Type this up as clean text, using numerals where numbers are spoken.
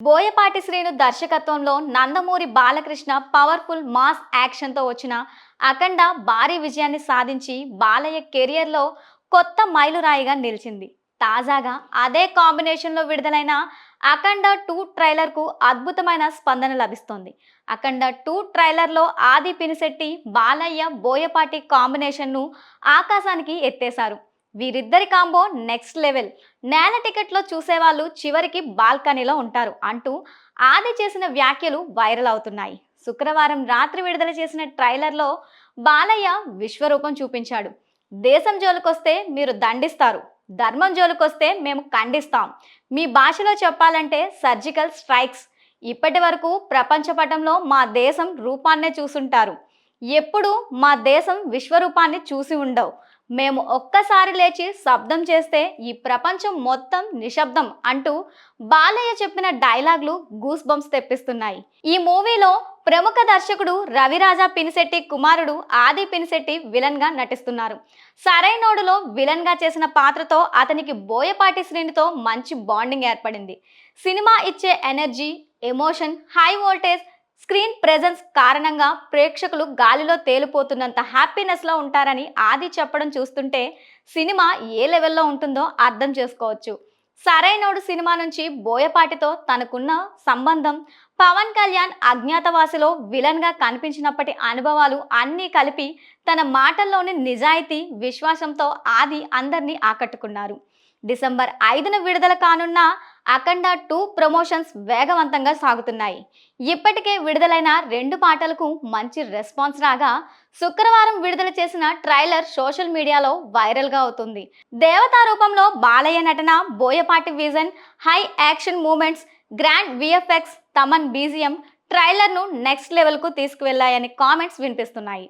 బోయపాటి శ్రీను దర్శకత్వంలో Nandamuri Balakrishna powerful mass యాక్షన్తో వచ్చిన అఖండ భారీ విజయాన్ని సాధించి బాలయ్య కెరియర్లో కొత్త మైలురాయిగా నిలిచింది. తాజాగా అదే కాంబినేషన్లో విడుదలైన అఖండ 2 ట్రైలర్కు అద్భుతమైన స్పందన లభిస్తోంది. అఖండ 2 ట్రైలర్లో ఆది పినిశెట్టి, బాలయ్య, బోయపాటి కాంబినేషన్ను ఆకాశానికి ఎత్తేశారు. వీరిద్దరి కాంబో నెక్స్ట్ లెవెల్. నేల టికెట్లో చూసేవాళ్ళు చివరికి బాల్కనీలో ఉంటారు అంటూ ఆది చేసిన వ్యాఖ్యలు వైరల్ అవుతున్నాయి. శుక్రవారం రాత్రి విడుదల చేసిన ట్రైలర్లో బాలయ్య విశ్వరూపం చూపించాడు. దేశం జోలికొస్తే మీరు దండిస్తారు, ధర్మం జోలికొస్తే మేము ఖండిస్తాం. మీ భాషలో చెప్పాలంటే సర్జికల్ స్ట్రైక్స్. ఇప్పటి వరకు ప్రపంచ పటంలో మా దేశం రూపాన్నే చూసుంటారు, ఎప్పుడు మా దేశం విశ్వరూపాన్ని చూసి ఉండవు. మేము ఒక్కసారి లేచి శబ్దం చేస్తే ఈ ప్రపంచం మొత్తం నిశ్శబ్దం అంటూ బాలయ్య చెప్పిన డైలాగులు గూస్ బంప్స్ తెప్పిస్తున్నాయి. ఈ మూవీలో ప్రముఖ దర్శకుడు రవిరాజా పినిశెట్టి కుమారుడు ఆది పినిశెట్టి విలన్ గా నటిస్తున్నారు. సరైనోడులో విలన్ గా చేసిన పాత్రతో అతనికి బోయపాటి శ్రీనితో మంచి బాండింగ్ ఏర్పడింది. సినిమా ఇచ్చే energy, emotion, high voltage screen presence కారణంగా ప్రేక్షకులు గాలిలో తేలిపోతున్నంత హ్యాపీనెస్లో ఉంటారని ఆది చెప్పడం చూస్తుంటే సినిమా ఏ లెవెల్లో ఉంటుందో అర్థం చేసుకోవచ్చు. సరైనోడు సినిమా నుంచి బోయపాటితో తనకున్న సంబంధం, పవన్ కళ్యాణ్ అజ్ఞాతవాసిలో విలన్గా కనిపించినప్పటి అనుభవాలు అన్నీ కలిపి తన మాటల్లోని నిజాయితీ, విశ్వాసంతో ఆది అందరినీ ఆకట్టుకున్నారు. డిసెంబర్ 5న విడుదల కానున్న అఖండ 2 ప్రమోషన్స్ వేగవంతంగా సాగుతున్నాయి. ఇప్పటికే విడుదలైన 2 పాటలకు మంచి రెస్పాన్స్ రాగా శుక్రవారం విడుదల చేసిన ట్రైలర్ సోషల్ మీడియాలో వైరల్గా అవుతుంది. దేవతా రూపంలో బాలయ్య నటన, Boyapati vision, high action moments, grand VFX, Thaman BGM ట్రైలర్ను నెక్స్ట్ లెవెల్కు తీసుకువెళ్లాయని కామెంట్స్ వినిపిస్తున్నాయి.